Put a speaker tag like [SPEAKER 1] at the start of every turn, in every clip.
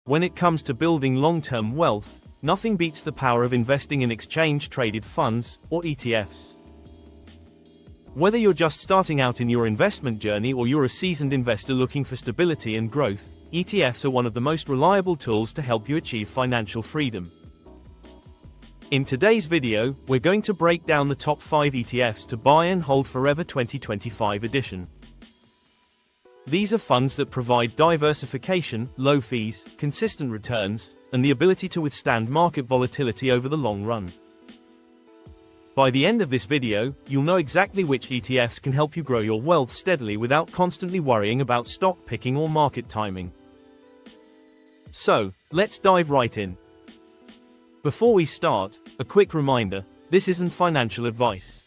[SPEAKER 1] When it comes to building long-term wealth, nothing beats the power of investing in exchange-traded funds, or ETFs. Whether you're just starting out in your investment journey or you're a seasoned investor looking for stability and growth, ETFs are one of the most reliable tools to help you achieve financial freedom. In today's video, we're going to break down the top 5 ETFs to buy and hold forever 2025 edition. These are funds that provide diversification, low fees, consistent returns, and the ability to withstand market volatility over the long run. By the end of this video, you'll know exactly which ETFs can help you grow your wealth steadily without constantly worrying about stock picking or market timing. So, let's dive right in. Before we start, a quick reminder, this isn't financial advice.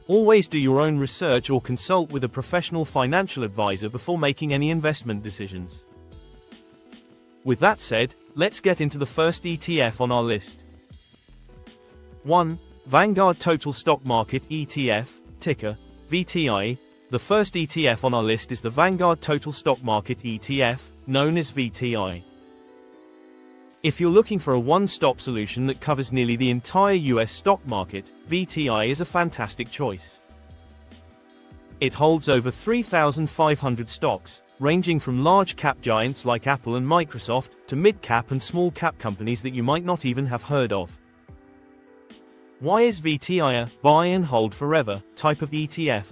[SPEAKER 1] Always do your own research or consult with a professional financial advisor before making any investment decisions. With that said, let's get into the first ETF on our list. 1. Vanguard Total Stock Market ETF, ticker VTI. The first ETF on our list is the Vanguard Total Stock Market ETF, known as VTI. If you're looking for a one-stop solution that covers nearly the entire US stock market, VTI is a fantastic choice. It holds over 3,500 stocks, ranging from large-cap giants like Apple and Microsoft, to mid-cap and small-cap companies that you might not even have heard of. Why is VTI a buy and hold forever type of ETF?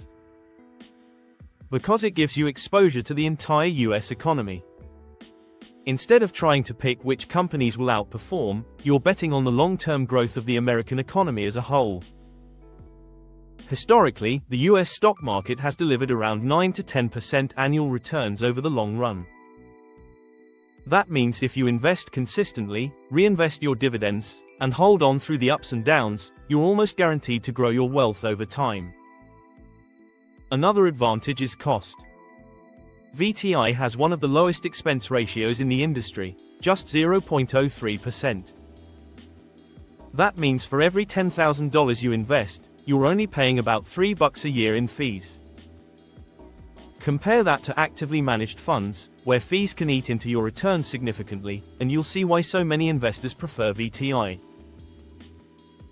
[SPEAKER 1] Because it gives you exposure to the entire US economy. Instead of trying to pick which companies will outperform, you're betting on the long-term growth of the American economy as a whole. Historically, the US stock market has delivered around 9 to 10% annual returns over the long run. That means if you invest consistently, reinvest your dividends, and hold on through the ups and downs, you're almost guaranteed to grow your wealth over time. Another advantage is cost. VTI has one of the lowest expense ratios in the industry, just 0.03%. That means for every $10,000 you invest, you're only paying about $3 a year in fees. Compare that to actively managed funds, where fees can eat into your returns significantly, and you'll see why so many investors prefer VTI.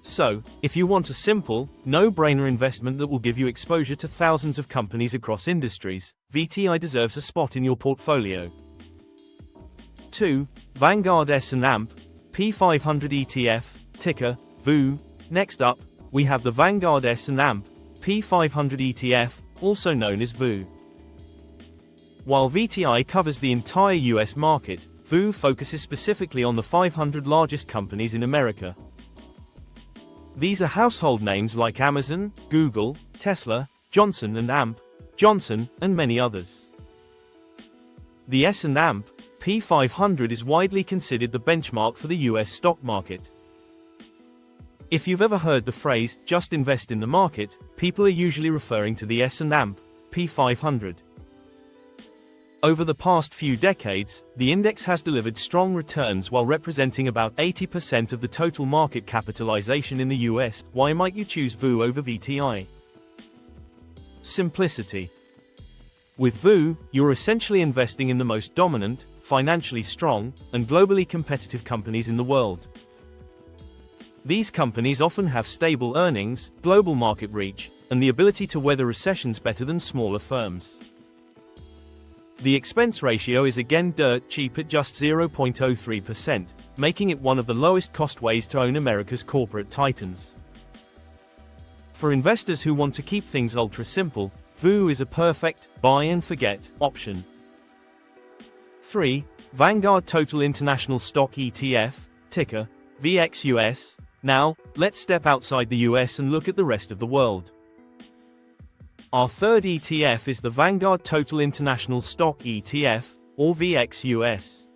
[SPEAKER 1] So, if you want a simple, no-brainer investment that will give you exposure to thousands of companies across industries, VTI deserves a spot in your portfolio. 2. Vanguard S&P P500 ETF, ticker VOO. Next up, we have the Vanguard S&P P500 ETF, also known as VOO. While VTI covers the entire US market, VOO focuses specifically on the 500 largest companies in America. These are household names like Amazon, Google, Tesla, Johnson & Johnson, and many others. The S&P P500 is widely considered the benchmark for the US stock market. If you've ever heard the phrase, just invest in the market, people are usually referring to the S&P P500. Over the past few decades, the index has delivered strong returns while representing about 80% of the total market capitalization in the US. Why might you choose VOO over VTI? Simplicity. With VOO, you're essentially investing in the most dominant, financially strong, and globally competitive companies in the world. These companies often have stable earnings, global market reach, and the ability to weather recessions better than smaller firms. The expense ratio is again dirt cheap at just 0.03%, making it one of the lowest cost ways to own America's corporate titans. For investors who want to keep things ultra simple, VOO is a perfect buy and forget option. 3. Vanguard Total International Stock ETF, ticker VXUS. Now, let's step outside the US and look at the rest of the world. Our third ETF is the Vanguard Total International Stock ETF, or VXUS.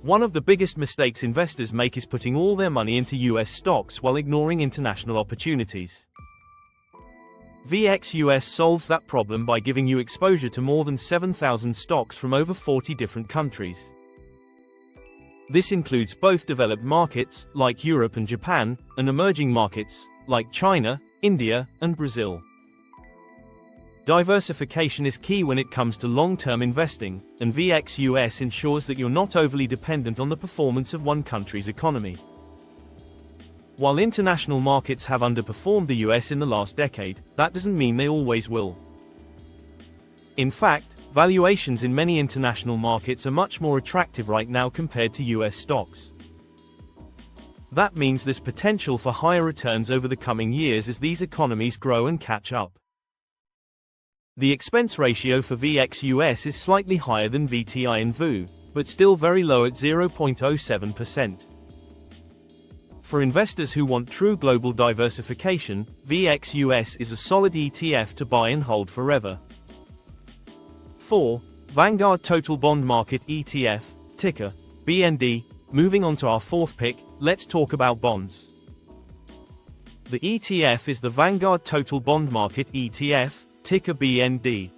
[SPEAKER 1] One of the biggest mistakes investors make is putting all their money into US stocks while ignoring international opportunities. VXUS solves that problem by giving you exposure to more than 7,000 stocks from over 40 different countries. This includes both developed markets, like Europe and Japan, and emerging markets, like China, India, and Brazil. Diversification is key when it comes to long-term investing, and VXUS ensures that you're not overly dependent on the performance of one country's economy. While international markets have underperformed the US in the last decade, that doesn't mean they always will. In fact, valuations in many international markets are much more attractive right now compared to US stocks. That means there's potential for higher returns over the coming years as these economies grow and catch up. The expense ratio for VXUS is slightly higher than VTI and VU, but still very low at 0.07%. For investors who want true global diversification, VXUS is a solid ETF to buy and hold forever. 4. Vanguard Total Bond Market ETF, ticker BND. Moving on to our fourth pick, let's talk about bonds. The ETF is the Vanguard Total Bond Market ETF, ticker BND.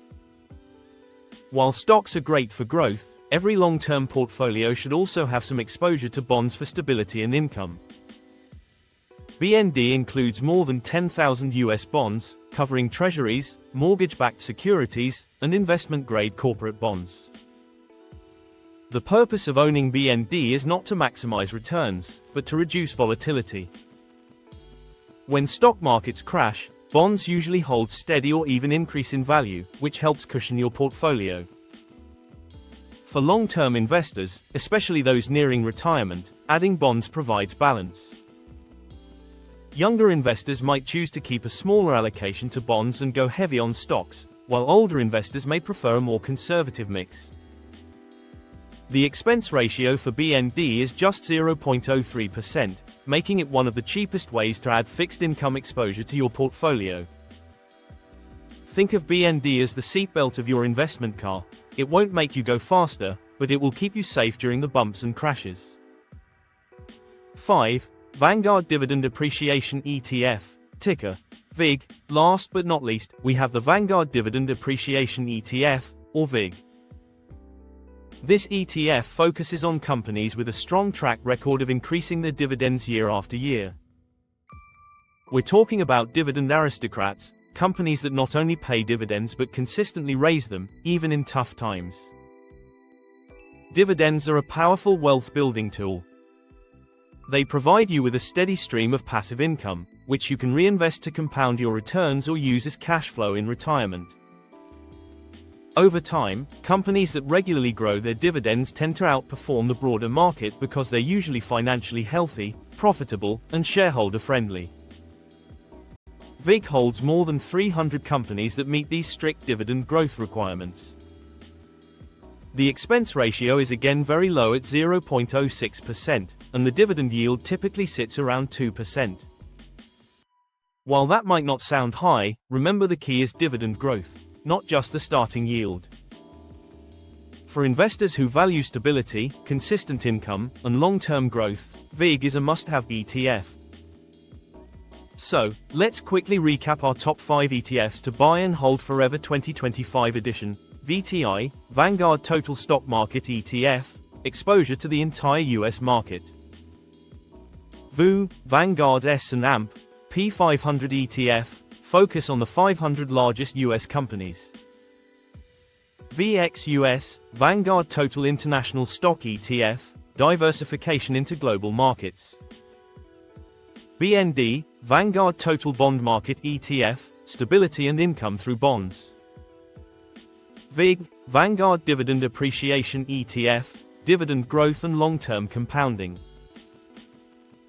[SPEAKER 1] While stocks are great for growth, every long-term portfolio should also have some exposure to bonds for stability and income. BND includes more than 10,000 US bonds, covering treasuries, mortgage-backed securities, and investment-grade corporate bonds. The purpose of owning BND is not to maximize returns, but to reduce volatility. When stock markets crash, bonds usually hold steady or even increase in value, which helps cushion your portfolio. For long-term investors, especially those nearing retirement, adding bonds provides balance. Younger investors might choose to keep a smaller allocation to bonds and go heavy on stocks, while older investors may prefer a more conservative mix. The expense ratio for BND is just 0.03%, making it one of the cheapest ways to add fixed income exposure to your portfolio. Think of BND as the seatbelt of your investment car. It won't make you go faster, but it will keep you safe during the bumps and crashes. 5. Vanguard Dividend Appreciation ETF, ticker VIG. Last but not least, we have the Vanguard Dividend Appreciation ETF, or VIG. This ETF focuses on companies with a strong track record of increasing their dividends year after year. We're talking about dividend aristocrats, companies that not only pay dividends but consistently raise them, even in tough times. Dividends are a powerful wealth-building tool. They provide you with a steady stream of passive income, which you can reinvest to compound your returns or use as cash flow in retirement. Over time, companies that regularly grow their dividends tend to outperform the broader market because they're usually financially healthy, profitable, and shareholder-friendly. VIG holds more than 300 companies that meet these strict dividend growth requirements. The expense ratio is again very low at 0.06%, and the dividend yield typically sits around 2%. While that might not sound high, remember the key is dividend growth, not just the starting yield. For investors who value stability, consistent income, and long-term growth, VIG is a must-have ETF. So, let's quickly recap our top 5 ETFs to buy and hold forever 2025 edition. VTI, Vanguard Total Stock Market ETF, exposure to the entire US market. VU, Vanguard S&P 500 ETF, focus on the 500 largest US companies. VXUS, Vanguard Total International Stock ETF, diversification into global markets. BND, Vanguard Total Bond Market ETF, stability and income through bonds. VIG, Vanguard Dividend Appreciation ETF, dividend growth and long-term compounding.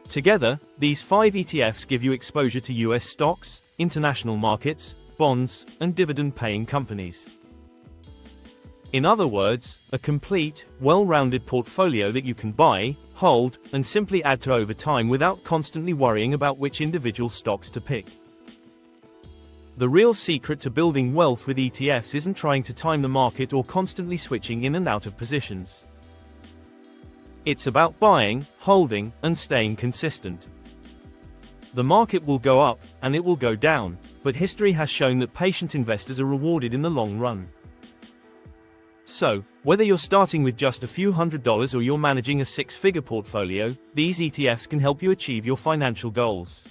[SPEAKER 1] Together, these 5 ETFs give you exposure to US stocks, international markets, bonds, and dividend-paying companies. In other words, a complete, well-rounded portfolio that you can buy, hold, and simply add to over time without constantly worrying about which individual stocks to pick. The real secret to building wealth with ETFs isn't trying to time the market or constantly switching in and out of positions. It's about buying, holding, and staying consistent. The market will go up, and it will go down, but history has shown that patient investors are rewarded in the long run. So, whether you're starting with just a few $100s or you're managing a 6-figure portfolio, these ETFs can help you achieve your financial goals.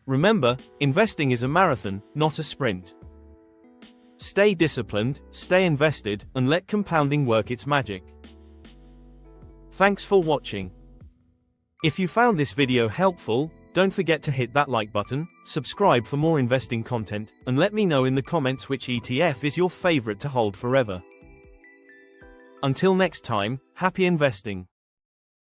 [SPEAKER 1] Remember, investing is a marathon, not a sprint. Stay disciplined, stay invested, and let compounding work its magic. Thanks for watching. If you found this video helpful, don't forget to hit that like button, subscribe for more investing content, and let me know in the comments which ETF is your favorite to hold forever. Until next time, happy investing.